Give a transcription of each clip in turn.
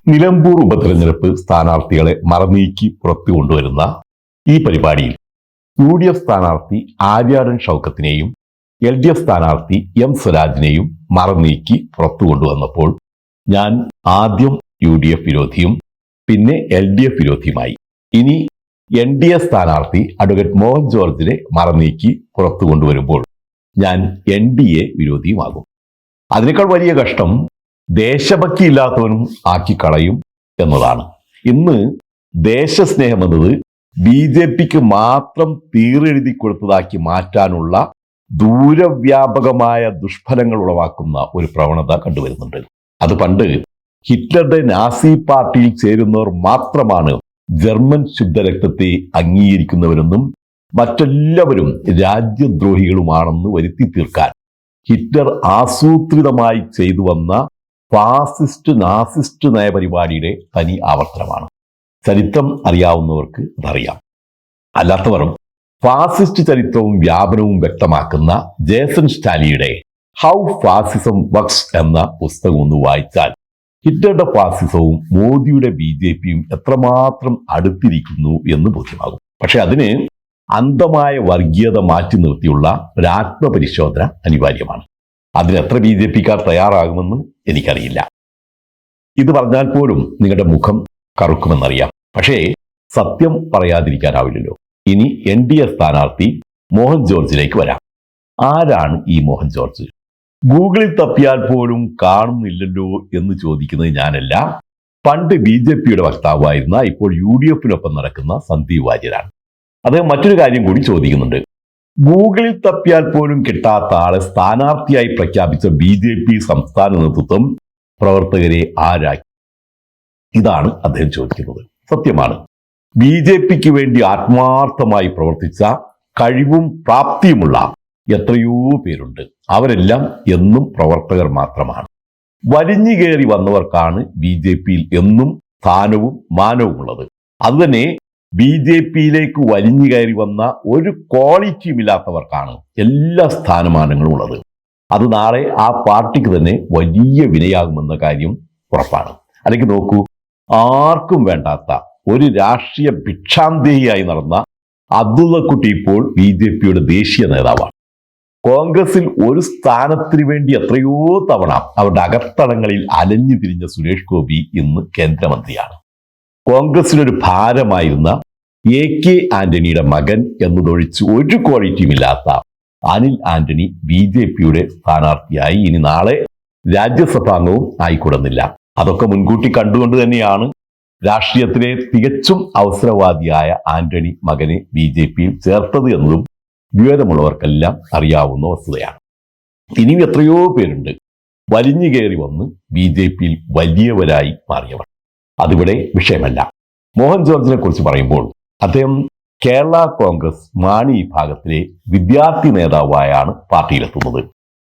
നിലമ്പൂർ ഉപതെരഞ്ഞെടുപ്പ് സ്ഥാനാർത്ഥികളെ മറനീക്കി പുറത്തു കൊണ്ടുവരുന്ന ഈ പരിപാടിയിൽ UDF സ്ഥാനാർത്ഥി ആര്യാടൻ ഷൗക്കത്തിനെയും LDF സ്ഥാനാർത്ഥി M സ്വരാജിനെയും മറനീക്കി പുറത്തു കൊണ്ടുവന്നപ്പോൾ ഞാൻ ആദ്യം UDF വിരോധിയും പിന്നെ LDF വിരോധിയുമായി. ഇനി NDA സ്ഥാനാർത്ഥി അഡ്വക്കേറ്റ് മോഹൻ ജോർജിനെ മറനീക്കി പുറത്തു കൊണ്ടുവരുമ്പോൾ ഞാൻ NDA വിരോധിയുമാകും. അതിനേക്കാൾ വലിയ കഷ്ടം ദേശഭക്തി ഇല്ലാത്തവനും ആക്കി കളയും എന്നതാണ്. ഇന്ന് ദേശസ്നേഹം എന്നത് BJPക്ക് മാത്രം തീരെഴുതി കൊടുത്തതാക്കി മാറ്റാനുള്ള ദൂരവ്യാപകമായ ദുഷ്ഫലങ്ങൾ ഉളവാക്കുന്ന ഒരു പ്രവണത കണ്ടുവരുന്നുണ്ട്. അത് പണ്ട് ഹിറ്റ്ലറുടെ നാസി പാർട്ടിയിൽ ചേരുന്നവർ മാത്രമാണ് ജർമ്മൻ ശുദ്ധരക്തത്തെ അംഗീകരിക്കുന്നവരെന്നും മറ്റെല്ലാവരും രാജ്യദ്രോഹികളുമാണെന്ന് വരുത്തി തീർക്കാൻ ഹിറ്റ്ലർ ആസൂത്രിതമായി ചെയ്തു വന്ന ഫാസിസ്റ്റ് നാസിസ്റ്റ് നയപരിപാടിയുടെ തനി ആവർത്തനമാണ്. ചരിത്രം അറിയാവുന്നവർക്ക് അതറിയാം. അല്ലാത്തവർ ഫാസിസ്റ്റ് ചരിത്രവും വ്യാപനവും വ്യക്തമാക്കുന്ന ജേസൺ സ്റ്റാലിയുടെ ഹൗ ഫാസിസം വർക്സ് എന്ന പുസ്തകം ഒന്ന് വായിച്ചാൽ ഹിറ്റ്ലറുടെ ഫാസിസവും മോദിയുടെ BJPയും എത്രമാത്രം അടുത്തിരിക്കുന്നു എന്ന് ബോധ്യമാകും. പക്ഷെ അതിന് അന്ധമായ വർഗീയത മാറ്റി നിർത്തിയുള്ള ഒരു ആത്മപരിശോധന അനിവാര്യമാണ്. അതിന് എത്ര BJPക്കാർ തയ്യാറാകുമെന്ന് എനിക്കറിയില്ല. ഇത് പറഞ്ഞാൽ പോലും നിങ്ങളുടെ മുഖം കറുക്കുമെന്നറിയാം. പക്ഷേ സത്യം പറയാതിരിക്കാനാവില്ലല്ലോ. ഇനി NDA സ്ഥാനാർത്ഥി മോഹൻ ജോർജിലേക്ക് വരാം. ആരാണ് ഈ മോഹൻ ജോർജ്? ഗൂഗിളിൽ തപ്പിയാൽ പോലും കാണുന്നില്ലല്ലോ എന്ന് ചോദിക്കുന്നത് ഞാനല്ല, പണ്ട് BJPയുടെ വക്താവായിരുന്ന ഇപ്പോൾ UDFനൊപ്പം നടക്കുന്ന സന്ദീപ് വാര്യരാണ്. അദ്ദേഹം മറ്റൊരു കാര്യം കൂടി ചോദിക്കുന്നുണ്ട്. ഗൂഗിളിൽ തപ്പിയാൽ പോലും കിട്ടാത്ത ആളെ സ്ഥാനാർത്ഥിയായി പ്രഖ്യാപിച്ച BJP സംസ്ഥാന നേതൃത്വം പ്രവർത്തകരെ ആരാക്കി? ഇതാണ് അദ്ദേഹം ചോദിക്കുന്നത്. സത്യമാണ്, BJPക്ക് വേണ്ടി ആത്മാർത്ഥമായി പ്രവർത്തിച്ച കഴിവും പ്രാപ്തിയുമുള്ള എത്രയോ പേരുണ്ട്. അവരെല്ലാം എന്നും പ്രവർത്തകർ മാത്രമാണ്. വലിഞ്ഞു കയറി വന്നവർക്കാണ് BJPയിൽ എന്നും സ്ഥാനവും മാനവും ഉള്ളത്. അതുതന്നെ BJPയിലേക്ക് വലിഞ്ഞു കയറി വന്ന ഒരു ക്വാളിറ്റിയും ഇല്ലാത്തവർക്കാണ് എല്ലാ സ്ഥാനമാനങ്ങളും ഉള്ളത്. അത് നാളെ ആ പാർട്ടിക്ക് തന്നെ വലിയ വിനയാകുമെന്ന കാര്യം ഉറപ്പാണ്. അല്ലെങ്കിൽ നോക്കൂ, ആർക്കും വേണ്ടാത്ത ഒരു രാഷ്ട്രീയ ഭിക്ഷാന്തേഹിയായി നടന്ന അബ്ദുള്ളക്കുട്ടി ഇപ്പോൾ BJPയുടെ ദേശീയ നേതാവാണ്. കോൺഗ്രസിൽ ഒരു സ്ഥാനത്തിന് വേണ്ടി എത്രയോ തവണ അവരുടെ അകത്തളങ്ങളിൽ അലഞ്ഞു തിരിഞ്ഞ സുരേഷ് ഗോപി ഇന്ന് കേന്ദ്രമന്ത്രിയാണ്. കോൺഗ്രസിനൊരു ഭാരമായിരുന്ന AK ആന്റണിയുടെ മകൻ എന്നതൊഴിച്ച് ഒരു ക്വാളിറ്റിയും ഇല്ലാത്ത അനിൽ ആന്റണി BJPയുടെ സ്ഥാനാർത്ഥിയായി ഇനി നാളെ രാജ്യസഭാംഗവും ആയിക്കൂടുന്നില്ല. അതൊക്കെ മുൻകൂട്ടി കണ്ടുകൊണ്ട് തന്നെയാണ് രാഷ്ട്രീയത്തിലെ തികച്ചും അവസരവാദിയായ ആന്റണി മകനെ BJPയിൽ ചേർത്തത് എന്നതും വിവരമുള്ളവർക്കെല്ലാം അറിയാവുന്ന വസ്തുതയാണ്. ഇനിയും എത്രയോ പേരുണ്ട് വലിഞ്ഞു കയറി വന്ന് BJPയിൽ വലിയവരായി മാറിയവർ. അതിവിടെ വിഷയമല്ല. മോഹൻ ജോർജിനെ കുറിച്ച് പറയുമ്പോൾ അദ്ദേഹം കേരള കോൺഗ്രസ് മാണി വിഭാഗത്തിലെ വിദ്യാർത്ഥി നേതാവായാണ് പാർട്ടിയിലെത്തുന്നത്.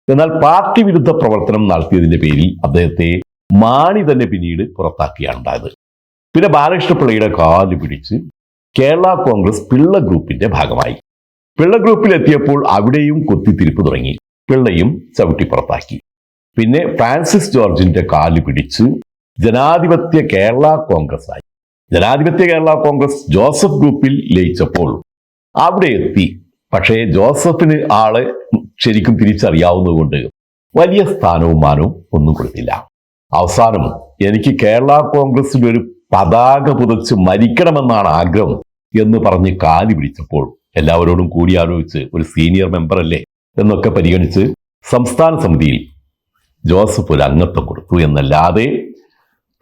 എന്നാൽ പാർട്ടി വിരുദ്ധ പ്രവർത്തനം നടത്തിയതിന്റെ പേരിൽ അദ്ദേഹത്തെ മാണി തന്നെ പിന്നീട് പുറത്താക്കിയാണ് ഉണ്ടായത്. പിന്നെ ബാലകൃഷ്ണപിള്ളയുടെ കാല് പിടിച്ച് കേരള കോൺഗ്രസ് പിള്ള ഗ്രൂപ്പിന്റെ ഭാഗമായി. പിള്ള ഗ്രൂപ്പിൽ എത്തിയപ്പോൾ അവിടെയും കുത്തിത്തിരിപ്പ് തുടങ്ങി. പിള്ളയും ചവിട്ടി പുറത്താക്കി. പിന്നെ ഫ്രാൻസിസ് ജോർജിന്റെ കാല് പിടിച്ച് ജനാധിപത്യ കേരള കോൺഗ്രസ് ആയി. ജനാധിപത്യ കേരള കോൺഗ്രസ് ജോസഫ് ഗ്രൂപ്പിൽ ലയിച്ചപ്പോൾ അവിടെ എത്തി. പക്ഷേ ജോസഫിന് ആളെ ശരിക്കും തിരിച്ചറിയാവുന്നതുകൊണ്ട് വലിയ സ്ഥാനവും മാനവും ഒന്നും കൊടുത്തില്ല. അവസാനം എനിക്ക് കേരള കോൺഗ്രസിൽ ഒരു പതാക പുതച്ച് മരിക്കണമെന്നാണ് ആഗ്രഹം എന്ന് പറഞ്ഞ് കാലി പിടിച്ചപ്പോൾ എല്ലാവരോടും കൂടിയാലോചിച്ച് ഒരു സീനിയർ മെമ്പർ അല്ലേ എന്നൊക്കെ പരിഗണിച്ച് സംസ്ഥാന സമിതിയിൽ ജോസഫ് ഒരു അംഗത്വം കൊടുത്തു എന്നല്ലാതെ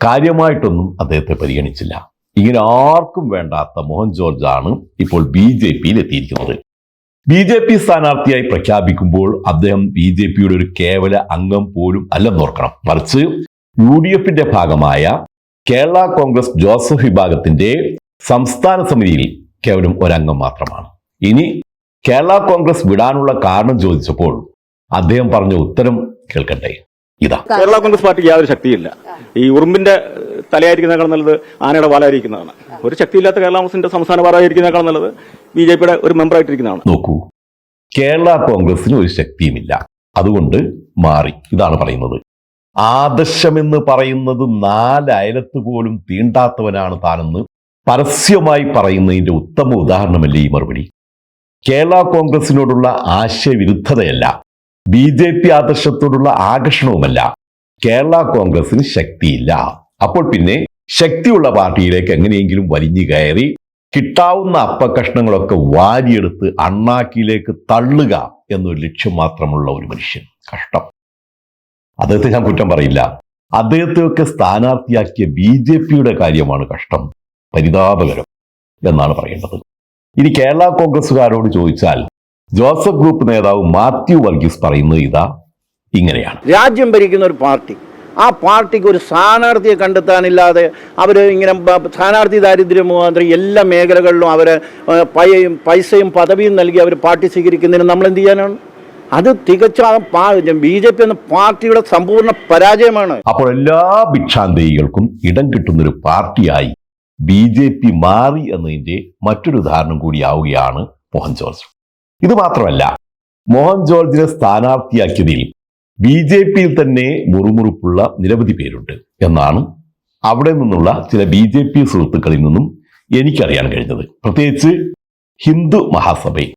കാര്യമായിട്ടൊന്നും അദ്ദേഹത്തെ പരിഗണിച്ചില്ല. ഇങ്ങനെ ആർക്കും വേണ്ടാത്ത മോഹൻ ജോർജാണ് ഇപ്പോൾ BJPയിൽ എത്തിയിരിക്കുന്നത്. BJP സ്ഥാനാർത്ഥിയായി പ്രഖ്യാപിക്കുമ്പോൾ അദ്ദേഹം BJPയുടെ ഒരു കേവല അംഗം പോലും അല്ലെന്നോർക്കണം. മറിച്ച് UDFന്റെ ഭാഗമായ കേരള കോൺഗ്രസ് ജോസഫ് വിഭാഗത്തിന്റെ സംസ്ഥാന സമിതിയിൽ കേവലം ഒരംഗം മാത്രമാണ്. ഇനി കേരള കോൺഗ്രസ് വിടാനുള്ള കാരണം ചോദിച്ചപ്പോൾ അദ്ദേഹം പറഞ്ഞ ഉത്തരം കേൾക്കട്ടെ. ഇതാ, കേരള കോൺഗ്രസ് പാർട്ടിക്ക് യാതൊരു ശക്തിയില്ല. ഈ ഉറുമ്പിന്റെ തലയായിരിക്കുന്നതിനേക്കാൾ നല്ലത് ആനയുടെ വാലായിരിക്കുന്നതാണ്. ഒരു ശക്തിയില്ലാത്ത കേരള കോൺഗ്രസിന്റെ സംസ്ഥാന ഭാരമായിരിക്കുന്നതിനേക്കാൾ നല്ലത് BJPയുടെ ഒരു മെമ്പറായിട്ടിരിക്കുന്നതാണ്. നോക്കൂ, കേരള കോൺഗ്രസിന് ഒരു ശക്തിയുമില്ല, അതുകൊണ്ട് മാറി. ഇതാണ് പറയുന്നത്. ആദർശമെന്ന് പറയുന്നത് 4 അയലത്ത് പോലും തീണ്ടാത്തവനാണ് താനെന്ന് പരസ്യമായി പറയുന്നതിന്റെ ഉത്തമ ഉദാഹരണമല്ലേ ഈ മറുപടി? കേരള കോൺഗ്രസിനോടുള്ള ആശയവിരുദ്ധതയല്ല, BJP ആദർശത്തോടുള്ള ആകർഷണവുമല്ല, കേരള കോൺഗ്രസിന് ശക്തിയില്ല. അപ്പോൾ പിന്നെ ശക്തിയുള്ള പാർട്ടിയിലേക്ക് എങ്ങനെയെങ്കിലും വലിഞ്ഞു കയറി കിട്ടാവുന്ന അപ്പക്കഷ്ണങ്ങളൊക്കെ വാരിയെടുത്ത് അണ്ണാക്കിലേക്ക് തള്ളുക എന്നൊരു ലക്ഷ്യം മാത്രമുള്ള ഒരു മനുഷ്യൻ. കഷ്ടം. അദ്ദേഹത്തെ ഞാൻ കുറ്റം പറയില്ല. അദ്ദേഹത്തെയൊക്കെ സ്ഥാനാർത്ഥിയാക്കിയ BJPയുടെ കാര്യമാണ് കഷ്ടം, പരിതാപകരം എന്നാണ് പറയേണ്ടത്. ഇനി കേരള കോൺഗ്രസുകാരോട് ചോദിച്ചാൽ ജോസഫ് ഗ്രൂപ്പ് നേതാവ് മാത്യു വർഗീസ് പറയുന്നത് ഇങ്ങനെയാണ്. രാജ്യം ഭരിക്കുന്ന ഒരു പാർട്ടി, ആ പാർട്ടിക്ക് ഒരു സ്ഥാനാർത്ഥിയെ കണ്ടെത്താനില്ലാതെ അവർ ഇങ്ങനെ സ്ഥാനാർത്ഥി ദാരിദ്ര്യം മുഖാന്തരം എല്ലാ മേഖലകളിലും അവർ പൈസയും പദവിയും നൽകി അവർ പാർട്ടി സ്വീകരിക്കുന്നതിന് നമ്മൾ എന്ത് ചെയ്യാനാണ്? അത് തികച്ച BJP എന്ന പാർട്ടിയുടെ സമ്പൂർണ്ണ പരാജയമാണ്. അപ്പോൾ എല്ലാ ഭിക്ഷാന്തേയികൾക്കും ഇടം കിട്ടുന്നൊരു പാർട്ടിയായി BJP മാറി എന്നതിന്റെ മറ്റൊരു ഉദാഹരണം കൂടിയാവുകയാണ് മോഹൻ ജോർജ്. ഇത് മാത്രമല്ല, മോഹൻ ജോർജിനെ സ്ഥാനാർത്ഥിയാക്കിയതിൽ BJPയിൽ തന്നെ മുറുമുറുപ്പുള്ള നിരവധി പേരുണ്ട് എന്നാണ് അവിടെ നിന്നുള്ള ചില BJP സുഹൃത്തുക്കളിൽ നിന്നും എനിക്കറിയാൻ കഴിഞ്ഞത്. പ്രത്യേകിച്ച് ഹിന്ദു മഹാസഭയിൽ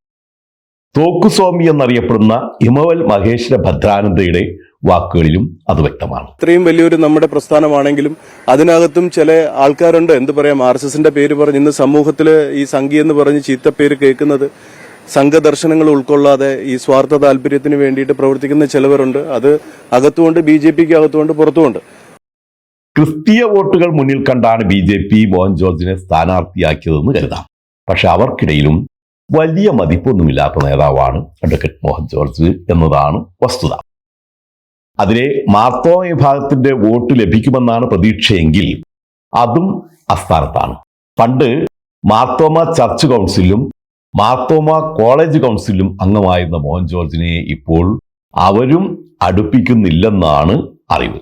തോക്കുസ്വാമി എന്നറിയപ്പെടുന്ന ഹിമവൽ മഹേശ്വര ഭദ്രാനന്ദയുടെ വാക്കുകളിലും അത് വ്യക്തമാണ്. ഇത്രയും വലിയൊരു നമ്മുടെ പ്രസ്ഥാനമാണെങ്കിലും അതിനകത്തും ചില ആൾക്കാരുണ്ട്, എന്ത് പറയാം, RSSന്റെ പേര് പറഞ്ഞ് ഇന്ന് സമൂഹത്തില് ഈ സംഘി എന്ന് പറഞ്ഞ് ചീത്തപ്പേര് കേൾക്കുന്നത്, സംഘദർശനങ്ങൾ ഉൾക്കൊള്ളാതെ ഈ സ്വാർത്ഥ താല്പര്യത്തിന് വേണ്ടിയിട്ട് പ്രവർത്തിക്കുന്ന ചിലവരുണ്ട്. അത് അകത്തുകൊണ്ട്, BJPക്ക് അകത്തുകൊണ്ട്, പുറത്തുമുണ്ട്. ക്രിസ്തീയ വോട്ടുകൾ മുന്നിൽ കണ്ടാണ് BJP മോഹൻ ജോർജിനെ സ്ഥാനാർത്ഥിയാക്കിയതെന്ന് കരുതാം. പക്ഷെ അവർക്കിടയിലും വലിയ മതിപ്പൊന്നുമില്ലാത്ത നേതാവാണ് അഡ്വക്കേറ്റ് മോഹൻ ജോർജ് എന്നതാണ് വസ്തുത. അതിലെ മാർത്തോമ വിഭാഗത്തിന്റെ വോട്ട് ലഭിക്കുമെന്നാണ് പ്രതീക്ഷയെങ്കിൽ അതും അസ്ഥാനത്താണ്. പണ്ട് മാർത്തോമ ചർച്ച് കൗൺസിലും മാർത്തോമ കോളേജ് കൗൺസിലും അംഗമായിരുന്ന മോഹൻ ജോർജിനെ ഇപ്പോൾ അവരും അടുപ്പിക്കുന്നില്ലെന്നാണ് അറിവ്.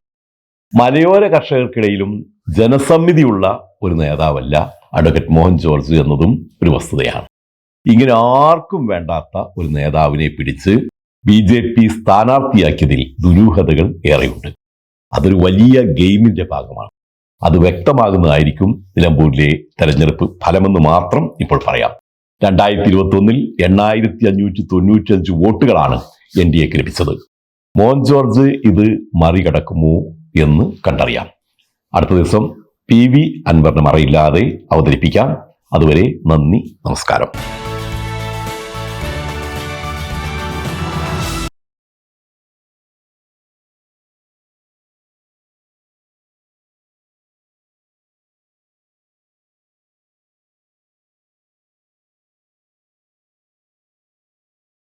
മലയോര കർഷകർക്കിടയിലും ജനസമ്മിതിയുള്ള ഒരു നേതാവല്ല അഡ്വക്കേറ്റ് മോഹൻ ജോർജ് എന്നതും ഒരു വസ്തുതയാണ്. ഇങ്ങനെ ആർക്കും വേണ്ടാത്ത ഒരു നേതാവിനെ പിടിച്ച് BJP സ്ഥാനാർത്ഥിയാക്കിയതിൽ ദുരൂഹതകൾ ഏറെയുണ്ട്. അതൊരു വലിയ ഗെയിമിന്റെ ഭാഗമാണ്. അത് വ്യക്തമാകുന്നതായിരിക്കും നിലമ്പൂരിലെ തെരഞ്ഞെടുപ്പ് ഫലമെന്ന് മാത്രം ഇപ്പോൾ പറയാം. 2021 8595 വോട്ടുകളാണ് NDAക്ക് ലഭിച്ചത്. മോഹൻ ജോർജ് ഇത് മറികടക്കുമോ എന്ന് കണ്ടറിയാം. അടുത്ത ദിവസം PV അൻവറിന് മറയില്ലാതെ അവതരിപ്പിക്കാം. അതുവരെ നന്ദി, നമസ്കാരം.